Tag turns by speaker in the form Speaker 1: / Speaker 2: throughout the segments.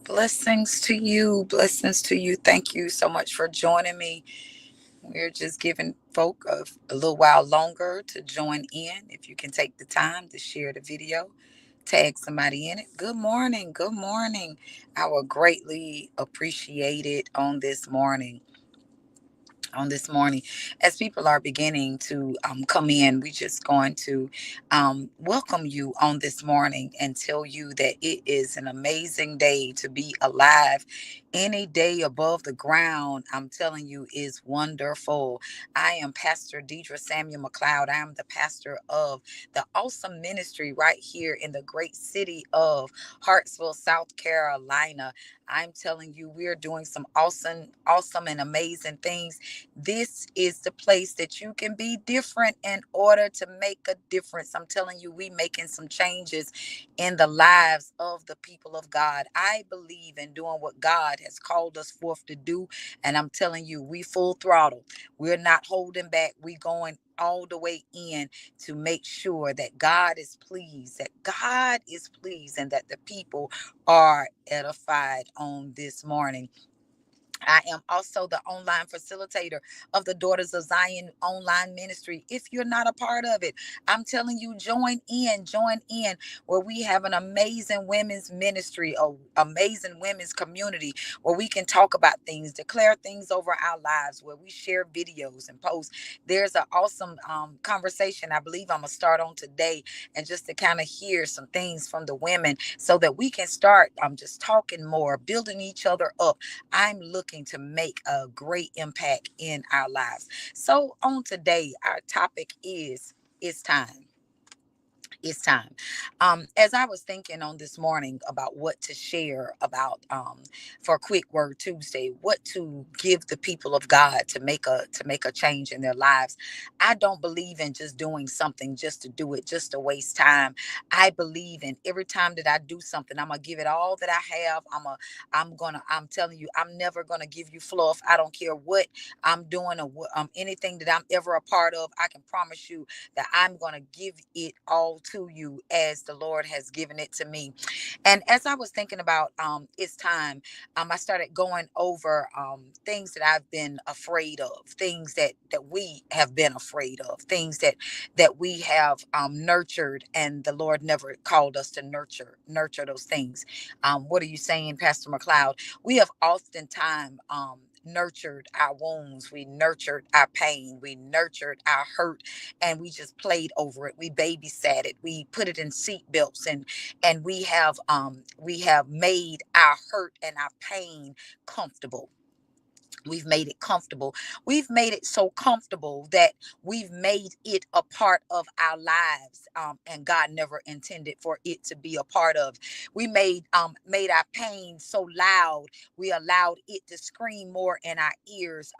Speaker 1: Blessings to you. Blessings to you. Thank you so much for joining me. We're just giving folk a little while longer to join in. If you can take the time to share the video, tag somebody in it. Good morning. Good morning. I will greatly appreciate it on this morning as people are beginning to come in. We just going to welcome you on this morning and tell you that it is an amazing day to be alive. Any day above the ground, I'm telling you, is wonderful. I am Pastor Deidre Samuel McLeod. I am the pastor of the awesome ministry right here in the great city of Hartsville, South Carolina. I'm telling you, we're doing some awesome and amazing things. This is the place that you can be different in order to make a difference. I'm telling you, we making some changes in the lives of the people of God. I believe in doing what God has called us forth to do. And I'm telling you, we full throttle. We're not holding back. We going all the way in to make sure that God is pleased, and that the people are edified on this morning. I am also the online facilitator of the Daughters of Zion online ministry. If you're not a part of it, I'm telling you, join in where we have an amazing women's ministry, a amazing women's community where we can talk about things, declare things over our lives, where we share videos and posts. There's an awesome conversation I believe I'm going to start on today, and just to kind of hear some things from the women so that we can start just talking more, building each other up. I'm looking to make a great impact in our lives. So on today, our topic is it's time. It's time. As I was thinking on this morning about what to share about for Quick Word Tuesday, what to give the people of God to make a change in their lives. I don't believe in just doing something just to do it, just to waste time. I believe in every time that I do something, I'm gonna give it all that I have. I'm telling you, I'm never gonna give you fluff. I don't care what I'm doing or anything that I'm ever a part of. I can promise you that I'm going to give it all to you as the Lord has given it to me. And as I was thinking about it's time, I started going over things that I've been afraid of, things that we have been afraid of, things that we have nurtured, and the Lord never called us to nurture those things. What are you saying, Pastor McLeod? We have oftentimes nurtured our wounds, we nurtured our pain, we nurtured our hurt, and we just played over it. We babysat it. We put it in seat belts, and we have made our hurt and our pain comfortable. We've made it comfortable. We've made it so comfortable that we've made it a part of our lives, and God never intended for it to be a part of. We made our pain so loud. We allowed it to scream more in our ears.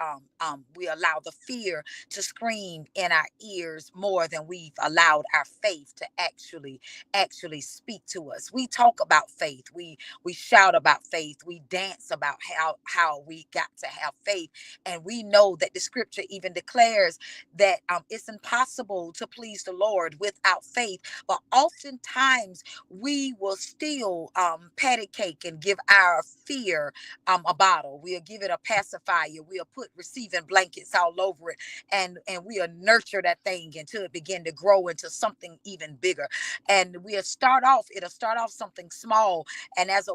Speaker 1: We allow the fear to scream in our ears more than we've allowed our faith to actually speak to us. We talk about faith. We shout about faith. We dance about how we got to have faith. And we know that the scripture even declares that it's impossible to please the Lord without faith. But oftentimes we will still patty cake and give our fear a bottle. We'll give it a pacifier. We'll put receiving blankets all over it, and we'll nurture that thing until it begin to grow into something even bigger. And it'll start off something small, and after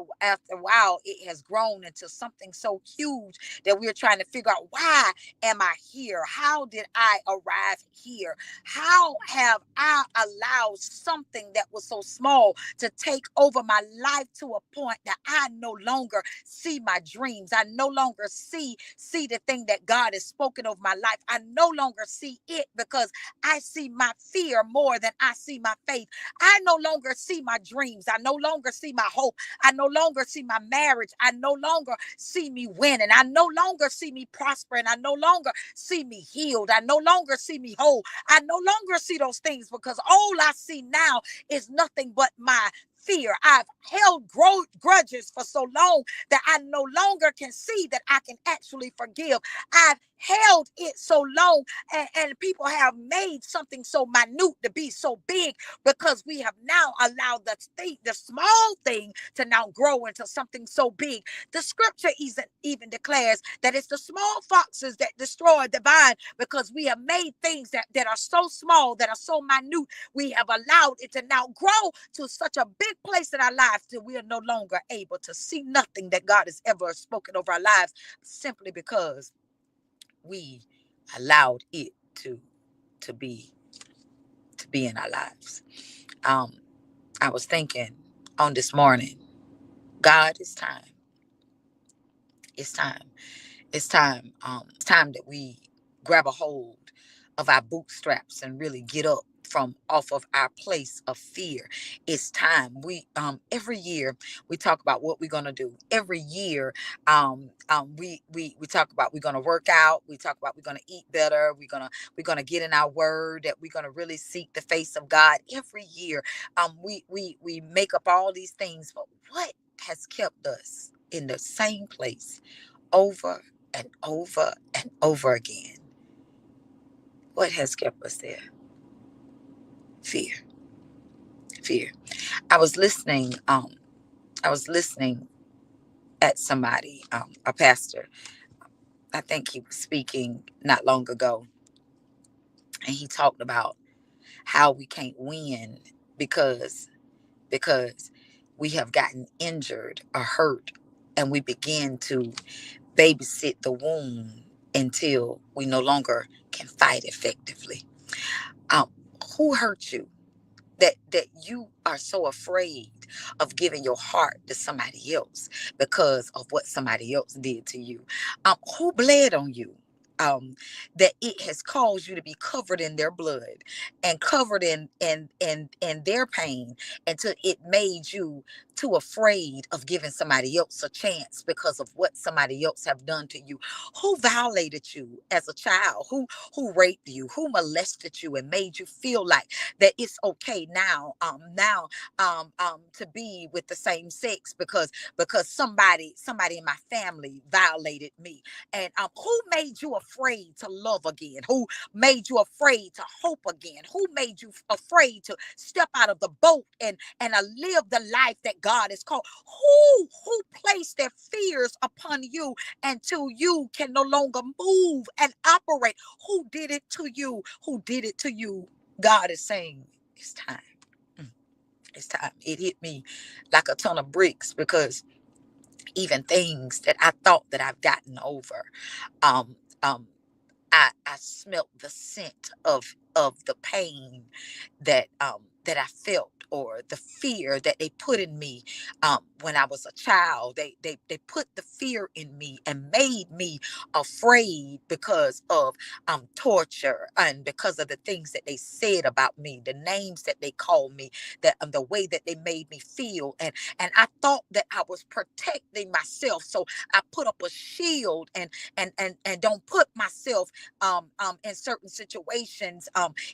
Speaker 1: a while it has grown into something so huge that we're trying to figure out, why am I here? How did I arrive here? How have I allowed something that was so small to take over my life to a point that I no longer see my dreams? I no longer see the thing that God has spoken over my life. I no longer see it because I see my fear more than I see my faith. I no longer see my dreams. I no longer see my hope. I no longer see my marriage. I no longer see me winning. I no longer see me prospering. I no longer see me healed. I no longer see me whole. I no longer see those things because all I see now is nothing but my fear. I've held grudges for so long that I no longer can see that I can actually forgive. I've held it so long, and people have made something so minute to be so big because we have now allowed the small thing to now grow into something so big. The scripture even declares that it's the small foxes that destroy the vine, because we have made things that are so small, that are so minute, we have allowed it to now grow to such a big place in our lives that we are no longer able to see nothing that God has ever spoken over our lives, simply because we allowed it to be in our lives. um I was thinking on this morning, God, it's time. It's time. It's time that we grab a hold of our bootstraps and really get up from off of our place of fear. It's time. We every year we talk about what we're gonna do. Every year, we talk about we're gonna work out. We talk about we're gonna eat better. We're gonna get in our word. That we're gonna really seek the face of God. Every year, we make up all these things. But what has kept us in the same place over and over and over again? What has kept us there? Fear. Fear. I was listening. I was listening at somebody, a pastor. I think he was speaking not long ago, and he talked about how we can't win because because we have gotten injured or hurt, and we begin to babysit the wound until we no longer can fight effectively. Um, who hurt you that you are so afraid of giving your heart to somebody else because of what somebody else did to you? Who bled on you? That it has caused you to be covered in their blood and covered in their pain until it made you too afraid of giving somebody else a chance because of what somebody else have done to you. Who violated you as a child? Who raped you? Who molested you and made you feel like that it's okay to be with the same sex because somebody in my family violated me? And who made you afraid to love again? Who made you afraid to hope again? Who made you afraid to step out of the boat and live the life that God has called? Who placed their fears upon you until you can no longer move and operate? Who did it to you? Who did it to you? God is saying it's time. Mm, It's time. It hit me like a ton of bricks, because even things that I thought that I've gotten over, um, um, I smelt the scent of the pain that I felt, or the fear that they put in me when I was a child. They put the fear in me and made me afraid because of torture, and because of the things that they said about me, the names that they called me, that the way that they made me feel. And I thought that I was protecting myself, so I put up a shield and don't put myself in certain situations,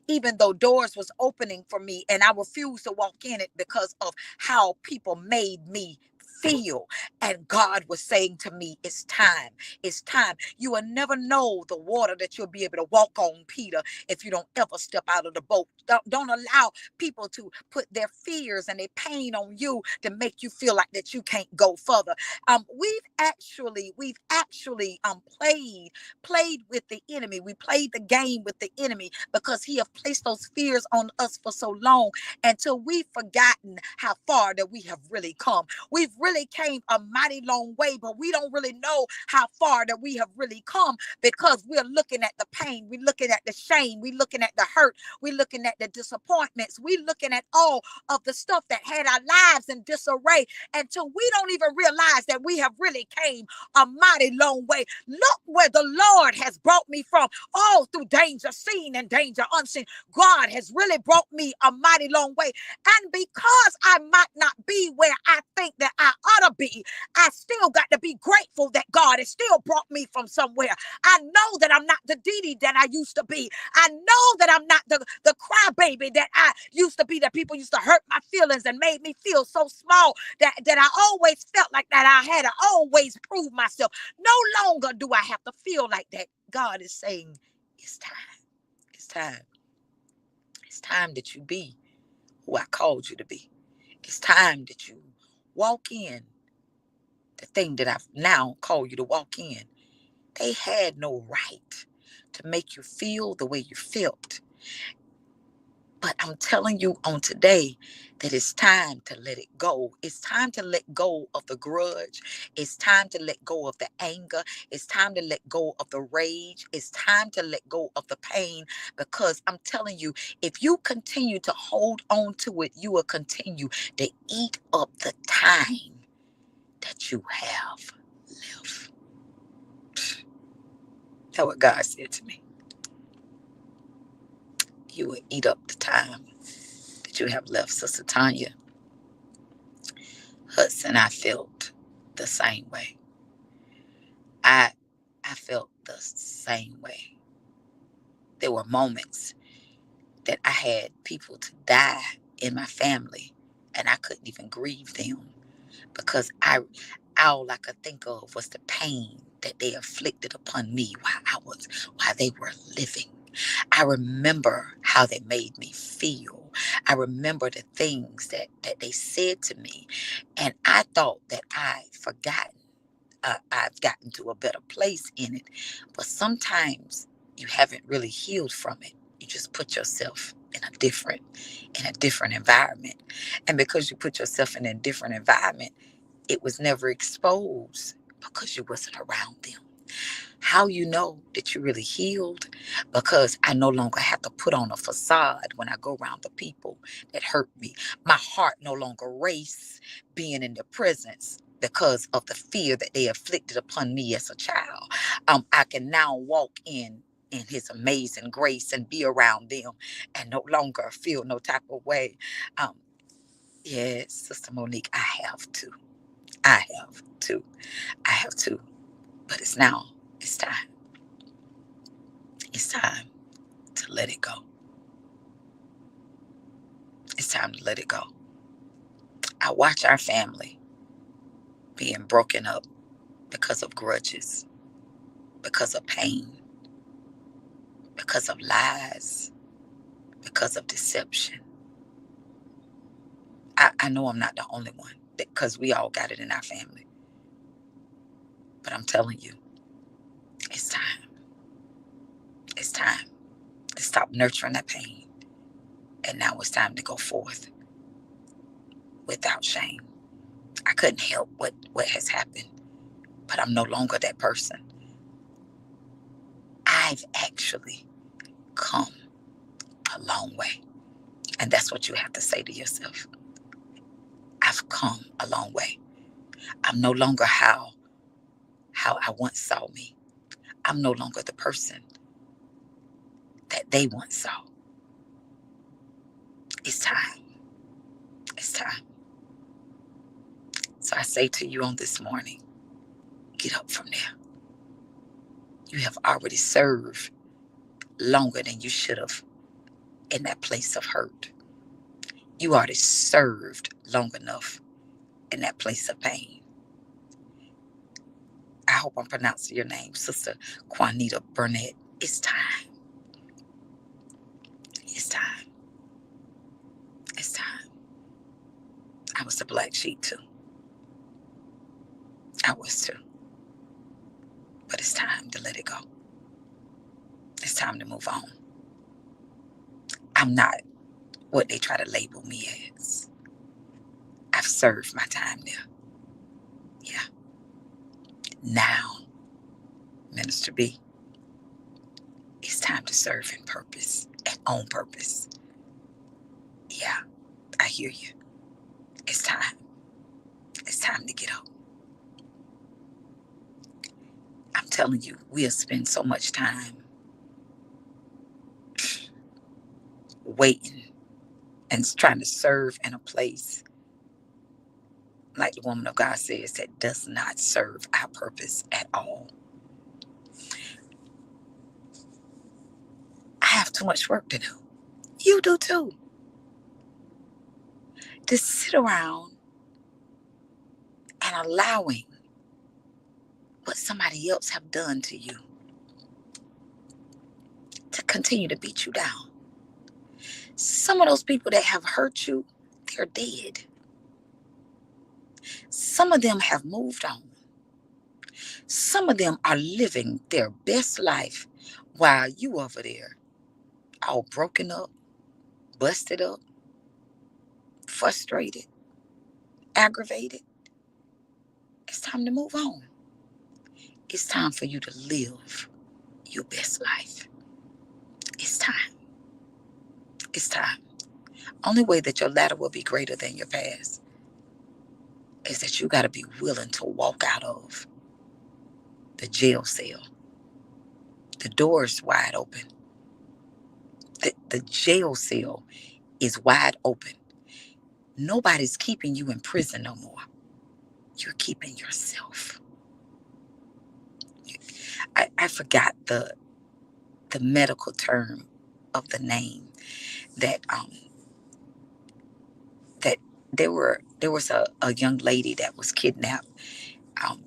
Speaker 1: even though doors was opening for me, and I refused to walk in it because of how people made me feel. And God was saying to me, it's time. It's time. You will never know the water that you'll be able to walk on, Peter, if you don't ever step out of the boat. Don't allow people to put their fears and their pain on you to make you feel like that you can't go further. We've actually played with the enemy. We played the game with the enemy because he have placed those fears on us for so long, until we've forgotten how far that we have really come. We've really came a mighty long way, but we don't really know how far that we have really come, because we're looking at the pain, we're looking at the shame, we're looking at the hurt, we're looking at the disappointments, we're looking at all of the stuff that had our lives in disarray, until we don't even realize that we have really came a mighty long way. Look where the Lord has brought me from, all through danger seen and danger unseen. God has really brought me a mighty long way. And because I might not be where I think that I
Speaker 2: ought to be, I still got to be grateful that God has still brought me from somewhere. I know that I'm not the Dee Dee that I used to be. I know that I'm not the crybaby that I used to be, that people used to hurt my feelings and made me feel so small that I always felt like that I had to always prove myself. No longer do I have to feel like that. God is saying, it's time. It's time. It's time that you be who I called you to be. It's time that you walk in the thing that I've now called you to walk in. They had no right to make you feel the way you felt. But I'm telling you on today that it's time to let it go. It's time to let go of the grudge. It's time to let go of the anger. It's time to let go of the rage. It's time to let go of the pain, because I'm telling you, if you continue to hold on to it, you will continue to eat up the time that you have left. That's what God said to me. You will eat up the time that you have left. Sister Tanya Hudson, I felt the same way. I I felt the same way. There were moments that I had people to die in my family, and I couldn't even grieve them, because I all I could think of was the pain that they inflicted upon me while they were living. I remember how they made me feel. I remember the things that they said to me. And I thought that I'd forgotten. I've gotten to a better place in it. But sometimes you haven't really healed from it. You just put yourself in a different environment. And because you put yourself in a different environment, it was never exposed because you wasn't around them. How you know that you really healed? Because I no longer have to put on a facade when I go around the people that hurt me. My heart no longer races being in their presence because of the fear that they inflicted upon me as a child. I can now walk in his amazing grace and be around them and no longer feel no type of way. Um, yes, Sister Monique, I have to. I have to. I have to. But it's now. It's time. It's time to let it go. It's time to let it go. I watch our family being broken up because of grudges, because of pain, because of lies, because of deception. I know I'm not the only one, because we all got it in our family. But I'm telling you, it's time. It's time to stop nurturing that pain. And now it's time to go forth without shame. I couldn't help what has happened, but I'm no longer that person. I've actually come a long way. And that's what you have to say to yourself. I've come a long way. I'm no longer how I once saw me. I'm no longer the person that they once saw. It's time. It's time. So I say to you on this morning, get up from there. You have already served longer than you should have in that place of hurt. You already served long enough in that place of pain. I hope I'm pronouncing your name, Sister Juanita Burnett. It's time. It's time. It's time. I was the black sheep too. I was too. But it's time to let it go. It's time to move on. I'm not what they try to label me as. I've served my time there. Yeah. Now, Minister B, it's time to serve in purpose and on purpose. Yeah, I hear you. It's time. It's time to get up. I'm telling you, we'll spend so much time waiting and trying to serve in a place like the woman of God says, that does not serve our purpose at all. I have too much work to do. You do too. To sit around and allowing what somebody else have done to you to continue to beat you down. Some of those people that have hurt you, they're dead. Some of them have moved on. Some of them are living their best life while you over there all broken up, busted up, frustrated, aggravated. It's time to move on. It's time for you to live your best life. It's time. It's time. Only way that your latter will be greater than your past is that you got to be willing to walk out of the jail cell. The door is wide open. The jail cell is wide open. Nobody's keeping you in prison no more. You're keeping yourself. I forgot the medical term of the name that that there was a young lady that was kidnapped.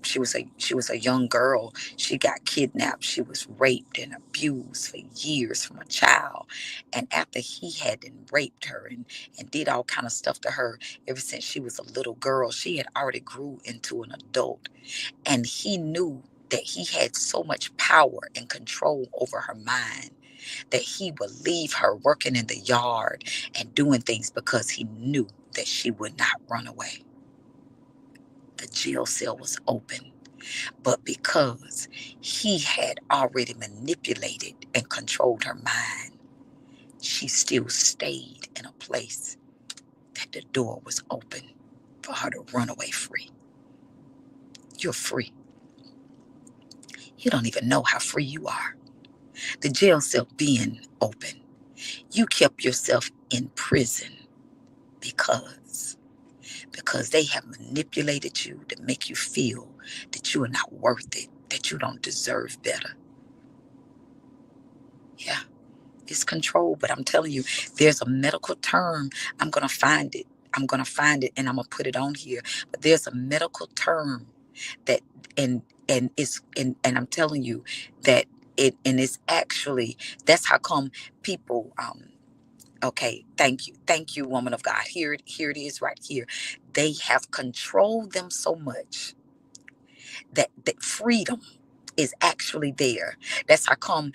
Speaker 2: She was a young girl. She got kidnapped. She was raped and abused for years from a child. And after he had raped her and did all kind of stuff to her, ever since she was a little girl, she had already grew into an adult. And he knew that he had so much power and control over her mind that he would leave her working in the yard and doing things because he knew that she would not run away. The jail cell was open, but because he had already manipulated and controlled her mind, she still stayed in a place that the door was open for her to run away free. You're free. You don't even know how free you are. The jail cell being open, you kept yourself in prison because they have manipulated you to make you feel that you are not worth it, that you don't deserve better. Yeah, it's control, but I'm telling you, there's a medical term. I'm going to find it. I'm going to find it and I'm going to put it on here. But there's a medical term that, and I'm telling you that and it's actually, that's how come people, okay, thank you, woman of God. Here it is right here. They have controlled them so much that freedom is actually there. That's how come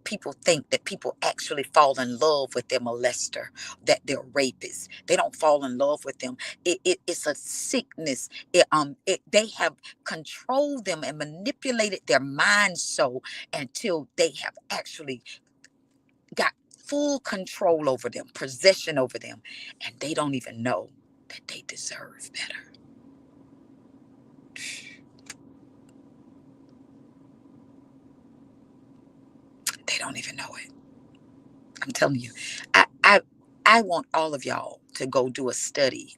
Speaker 2: people think that people actually fall in love with their molester, that they're rapists. They don't fall in love with them. It's a sickness. They have controlled them and manipulated their minds so until they have actually got full control over them, possession over them, and they don't even know that they deserve better. They don't even know it. I'm telling you, I I, I want all of y'all to go do a study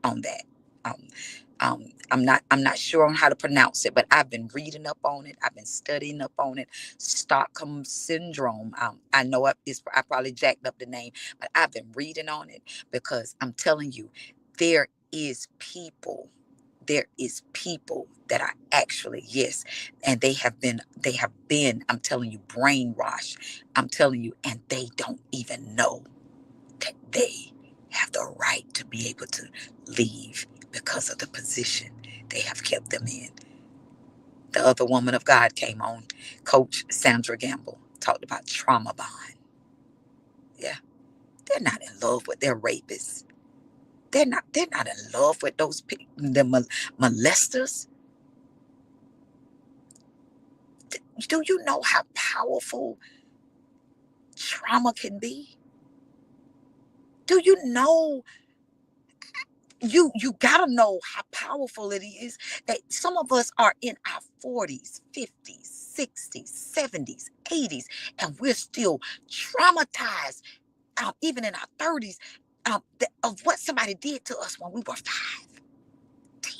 Speaker 2: on that. Um, I'm not sure on how to pronounce it, but I've been reading up on it. I've been studying up on it. Stockholm syndrome. I know I probably jacked up the name, but I've been reading on it because I'm telling you, there is people. There is people that are actually, yes, and they have been, I'm telling you, brainwashed. I'm telling you, and they don't even know that they have the right to be able to leave because of the position they have kept them in. The other woman of God came on, Coach Sandra Gamble, talked about trauma bond. Yeah, they're not in love with their rapists. They're not in love with the molesters. Do you know how powerful trauma can be? Do you know, you gotta know how powerful it is that some of us are in our 40s, 50s, 60s, 70s, 80s, and we're still traumatized, even in our 30s, of what somebody did to us when we were 5. 10.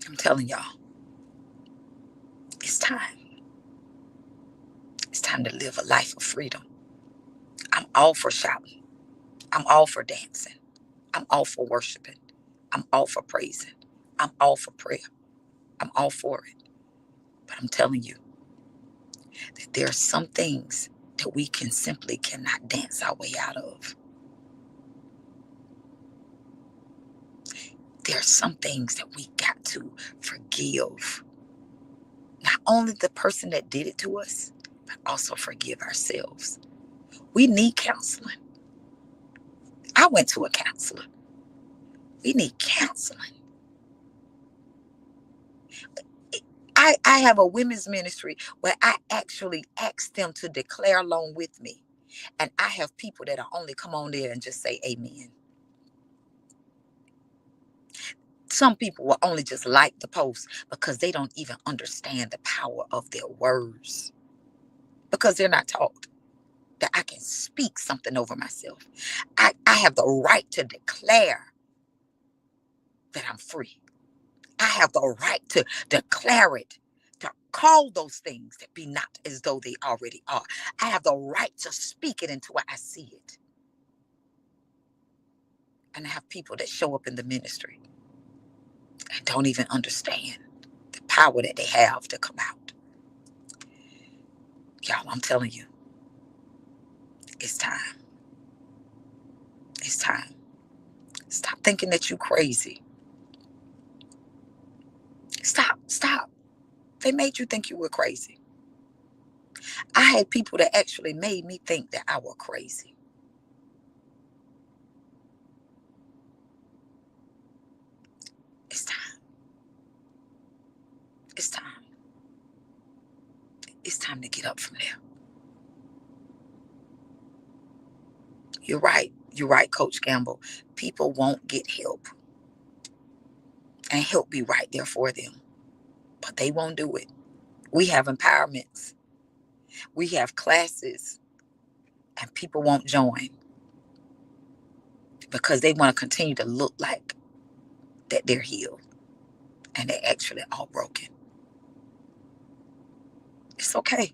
Speaker 2: I'm telling y'all, it's time. It's time to live a life of freedom. I'm all for shouting. I'm all for dancing. I'm all for worshiping. I'm all for praising. I'm all for prayer. I'm all for it. But I'm telling you that there are some things that we cannot dance our way out of. There are some things that we got to forgive. Not only the person that did it to us, but also forgive ourselves. We need counseling. I went to a counselor. We need counseling. I have a women's ministry where I actually ask them to declare along with me. And I have people that will only come on there and just say amen. Some people will only just like the post because they don't even understand the power of their words. Because they're not taught that I can speak something over myself. I have the right to declare that I'm free. I have the right to declare it, to call those things that be not as though they already are. I have the right to speak it into what I see it. And I have people that show up in the ministry and don't even understand the power that they have to come out. Y'all, I'm telling you, it's time. It's time. Stop thinking that you're crazy. Stop. They made you think you were crazy. I had people that actually made me think that I were crazy. It's time. It's time. It's time to get up from there. You're right. You're right, Coach Campbell. People won't get help. And help be right there for them. But they won't do it. We have empowerments. We have classes. And people won't join. Because they want to continue to look like that they're healed. And they're actually all broken. It's okay.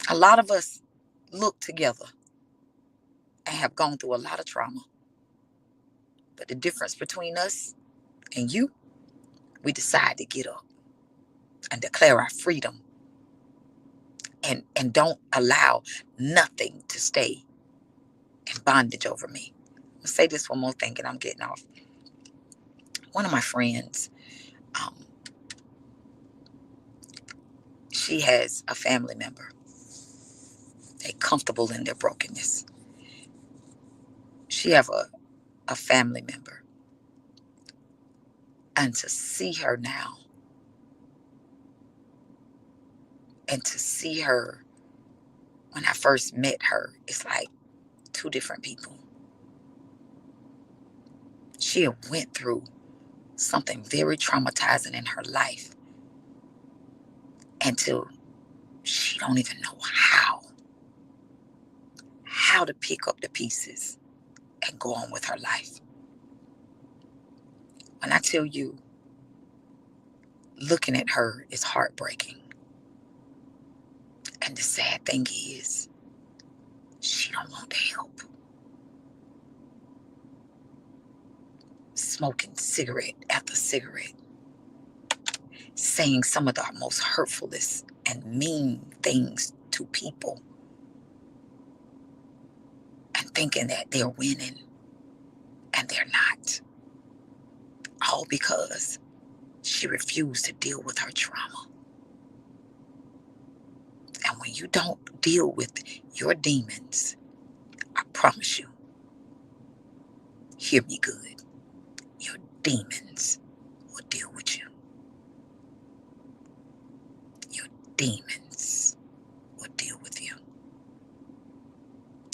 Speaker 2: A lot of us look together and have gone through a lot of trauma. But the difference between us and you, we decide to get up and declare our freedom and don't allow nothing to stay in bondage over me. I'll say this one more thing and I'm getting off. One of my friends, um, she has a family member. They comfortable in their brokenness. She have a family member. And to see her now and to see her when I first met her, it's like two different people. She had went through something very traumatizing in her life until she don't even know how to pick up the pieces and go on with her life. When I tell you, looking at her is heartbreaking. And the sad thing is, she don't want the help. Smoking cigarette after cigarette, saying some of the most hurtfulest and mean things to people, and thinking that they're winning, and they're not. All because she refused to deal with her trauma. And when you don't deal with your demons, I promise you, hear me good, your demons will deal with you. Your demons will deal with you.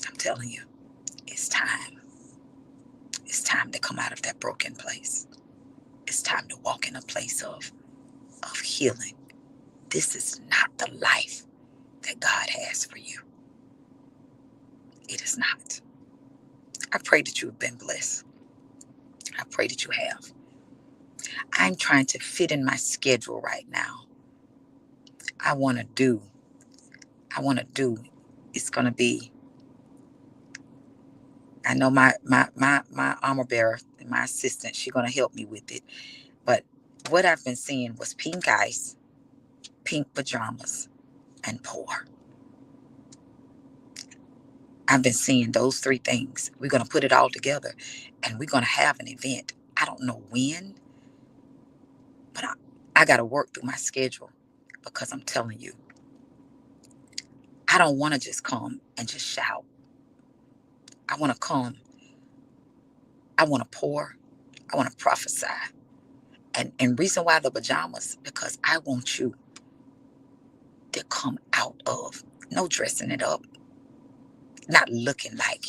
Speaker 2: I'm telling you, it's time. It's time to come out of that broken place. It's time to walk in a place of healing. This is not the life that God has for you. It is not. I pray that you have been blessed. I pray that you have. I'm trying to fit in my schedule right now. I want to do, I want to do, it's going to be, I know my armor bearer, my assistant, she's going to help me with it. But what I've been seeing was pink ice, pink pajamas, and pour. I've been seeing those three things. We're going to put it all together and we're going to have an event. I don't know when, but I got to work through my schedule because I'm telling you, I don't want to just come and just shout. I want to come. I want to pour. I want to prophesy. And reason why the pajamas, because I want you to come out of no dressing it up, not looking like,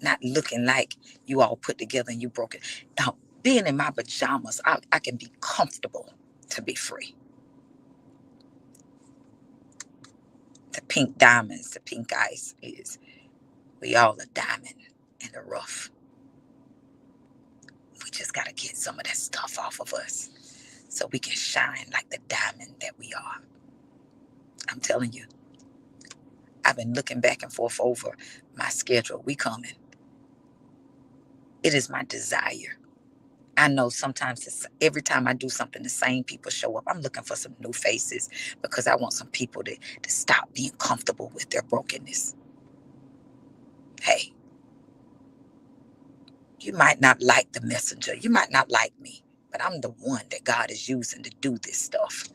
Speaker 2: not looking like you all put together and you broke it. Now, being in my pajamas, I can be comfortable to be free. The pink diamonds, the pink ice is, we all a diamond in the rough. We just got to get some of that stuff off of us so we can shine like the diamond that we are. I'm telling you, I've been looking back and forth over my schedule. We coming. It is my desire. I know sometimes every time I do something, the same people show up. I'm looking for some new faces because I want some people to stop being comfortable with their brokenness. Hey, you might not like the messenger. You might not like me, but I'm the one that God is using to do this stuff.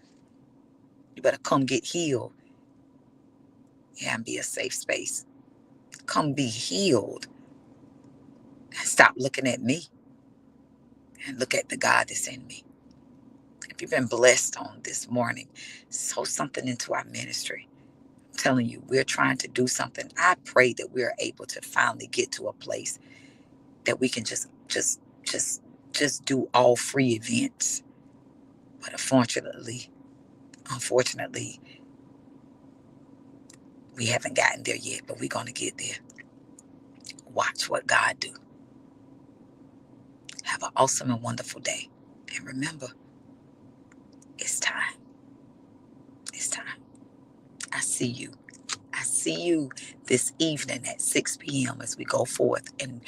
Speaker 2: You better come get healed. Yeah, and be a safe space. Come be healed. And stop looking at me and look at the God that's in me. If you've been blessed on this morning, sow something into our ministry. I'm telling you, we're trying to do something. I pray that we're able to finally get to a place that we can just do all free events. But unfortunately, we haven't gotten there yet, but we're going to get there. Watch what God do. Have an awesome and wonderful day. And remember, it's time. It's time. I see you. I see you this evening at 6 p.m. as we go forth in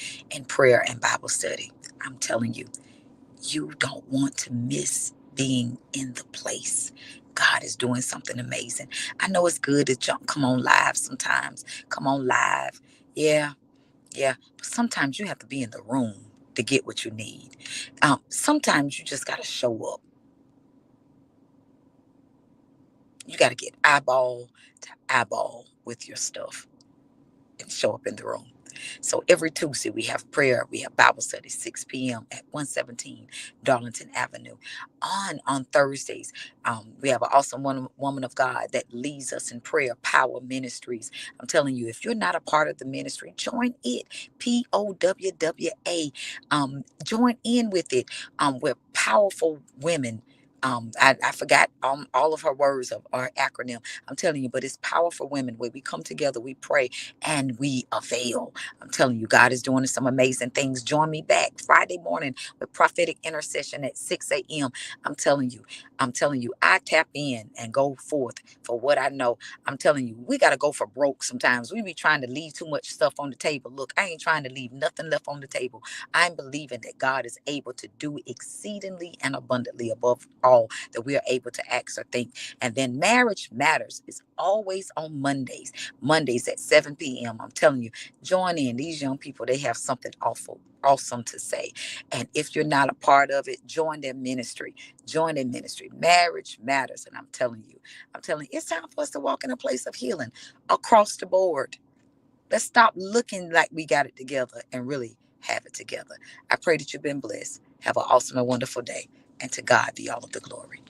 Speaker 2: prayer and Bible study. I'm telling you, you don't want to miss being in the place. God is doing something amazing. I know it's good to come on live sometimes. Come on live. Yeah, yeah. But sometimes you have to be in the room to get what you need. Sometimes you just got to show up. You got to get eyeball to eyeball with your stuff and show up in the room. So every Tuesday we have prayer, we have Bible study, 6 p.m. at 117 Darlington Avenue. On Thursdays, we have an awesome woman of God that leads us in prayer, Power Ministries. I'm telling you, if you're not a part of the ministry, join it. POWWA. Join in with it. We're powerful women. I forgot all of her words of our acronym. I'm telling you, but it's powerful women where we come together, we pray, and we avail. I'm telling you, God is doing some amazing things. Join me back Friday morning with prophetic intercession at 6 a.m. I'm telling you, I tap in and go forth for what I know. I'm telling you, we got to go for broke sometimes. We be trying to leave too much stuff on the table. Look, I ain't trying to leave nothing left on the table. I'm believing that God is able to do exceedingly and abundantly above all that we are able to ask or think. And then Marriage Matters is always on Mondays at 7 p.m. I'm telling you, join in. These young people, they have something awesome to say. And if you're not a part of it, join their ministry. Join their ministry. Marriage Matters. And I'm telling you, it's time for us to walk in a place of healing across the board. Let's stop looking like we got it together and really have it together. I pray that you've been blessed. Have an awesome and wonderful day. And to God be all of the glory.